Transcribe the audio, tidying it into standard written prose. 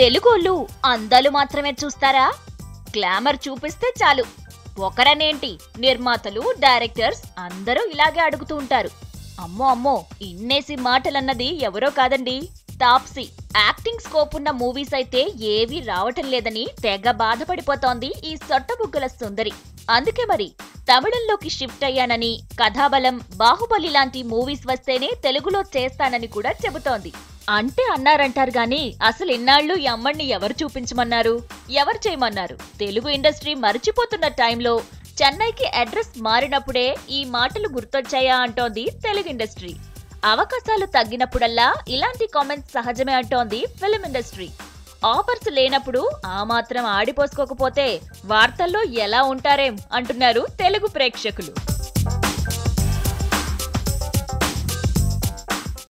తెలుగోళ్ళు అందాలు మాత్రమే చూస్తారా? గ్లామర్ చూపిస్తే చాలు. ఒకరనేంటి, నిర్మాతలు, డైరెక్టర్స్ అందరూ ఇలాగే అడుగుతూ ఉంటారు. అమ్మో అమ్మో, ఇన్నేసి మాటలన్నది ఎవరో కాదండి, తాప్సీ. యాక్టింగ్ స్కోప్ ఉన్న మూవీస్ అయితే ఏవీ రావటం లేదని తెగ బాధపడిపోతోంది ఈ సొట్టబుగ్గల సుందరి. అందుకే మరి తమిళంలోకి షిఫ్ట్ అయ్యానని, కథాబలం, బాహుబలి లాంటి మూవీస్ వస్తేనే తెలుగులో చేస్తానని కూడా చెబుతోంది. అంటే అన్నారంటారు గాని అసలు ఇన్నాళ్లు ఈ అమ్మడిని ఎవరు చూపించమన్నారు, ఎవరు చేయమన్నారు? తెలుగు ఇండస్ట్రీ మర్చిపోతున్న టైంలో చెన్నైకి అడ్రస్ మారినప్పుడే ఈ మాటలు గుర్తొచ్చాయా అంటోంది తెలుగు ఇండస్ట్రీ. అవకాశాలు తగ్గినప్పుడల్లా ఇలాంటి కామెంట్స్ సహజమే అంటోంది ఫిల్మ్ ఇండస్ట్రీ. ఆఫర్స్ లేనప్పుడు ఆ మాత్రం ఆడిపోసుకోకపోతే వార్తల్లో ఎలా ఉంటారేం అంటున్నారు తెలుగు ప్రేక్షకులు.